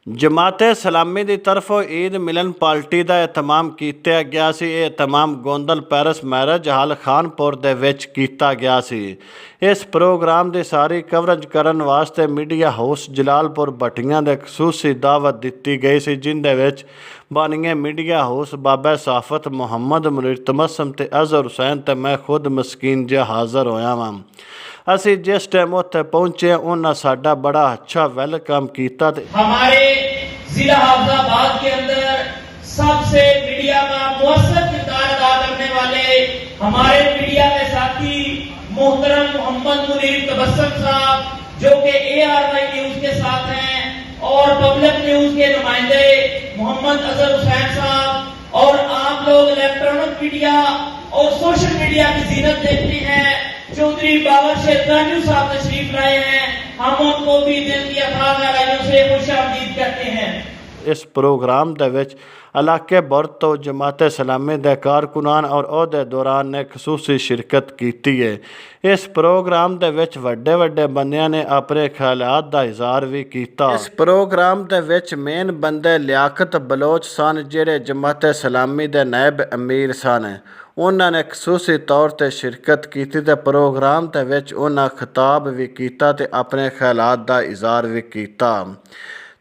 जमाते सलामी की तरफों ईद मिलन पार्टी का एहतमाम किया गया सी। ये एहतमाम Gondal Paris marriage hall Khanpur दे विच किया गया सी। इस प्रोग्राम की सारी कवरेज करने वास्ते मीडिया हाउस जलालपुर भट्टियां दे खसूसी दावत दी गई सी, जिंदे विच बानिए मीडिया हाउस बाबा साफत मुहम्मद मुनीर तमस्सम ते अजहर हुसैन ते मैं खुद मस्कीन जिहा हाज़र होया वां। असी जिस टाइम उत्थे पहुंचे उन्हें साडा बड़ा अच्छा वेलकम किया। हमारे जिला हाफिजाबाद के अंदर सबसे मीडिया का मुअस्सर किरदार अदा करने वाले हमारे मीडिया के साथी मोहतरम मोहम्मद मुनीर तबस्सुम साहब, जो कि ARY न्यूज के साथ हैं, और पब्लिक न्यूज के नुमाइंदे मोहम्मद अजहर हुसैन साहब, और आप लोग इलेक्ट्रॉनिक मीडिया और सोशल मीडिया की जीनत देखते हैं चौधरी बाबर शेखरानी साहब तशरीफ लाए हैं। हम उनको भी दिल की अथाह गहराइयों से खुशामदीद कहते हैं। इस प्रोग्राम दे विच इलाके भर तो जमाते सलामी दे कारकुनान और अहदेदारान ने खसूसी शिरकत की है। इस प्रोग्राम दे विच वड्डे वड्डे बंदियां ने अपने ख्यालात दा इज़हार भी किया। इस प्रोग्राम दे विच मेन बंदे लियाकत बलोच सन, जिहड़े जमाते सलामी दे नायब अमीर सन। उन्होंने खसूसी तौर पर शिरकत की ते प्रोग्राम दे विच उन्हां खिताब भी किया ते अपने ख्यालात दा इज़हार भी किया।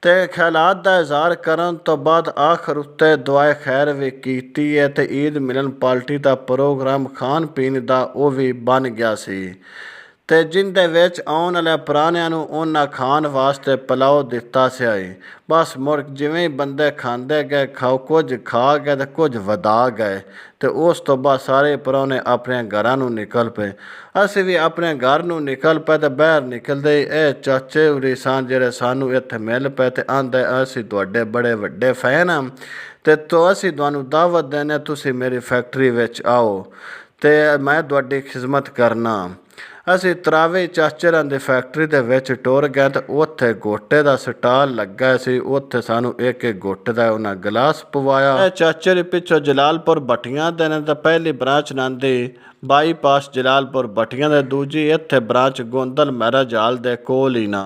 ते ख्यालात दा इज़हार करन तो बाद आखिर उत्ते दुआए खैर भी की है ते ईद मिलन पार्टी का प्रोग्राम खान पीन का वो भी बन गया सी ते जिंदे विच आउण वाले पुराणियां नूं उन्हां खाण वास्ते पलाओ दिता सी। बस मुड़ जिवें बंदे खांदे गए कुछ खा गए ते कुछ वधा गए ते उस तो बाद सारे पुराने अपने घरां नूं निकल पे। असीं भी अपने घर नूं निकल पे ते बाहर निकलदे ये चाचे उरी सन जिहड़े सानूं इत्थे मिल पे ते आंदे असीं तुहाडे बड़े वड्डे फैन हां ते असीं तुहानूं दावत देने तुसीं मेरी फैक्ट्री विच आओ ते मैं तुहाडी खिदमत करना। असीं तरावे चाचे दी फैक्ट्री दे विच टुर गए तो उत्थे गोटे का स्टाल लगा सी। उत्थे सानू एक गोटे का उन्हें गिलास पवाया। चाचे दे पिछों जलालपुर भट्टियां दे ने ते पहली ब्रांच नांदी बाईपास जलालपुर भट्टियां दे, दूजी इत्थे ब्रांच गोंदल मैरिज हाल दे कोल ही ना।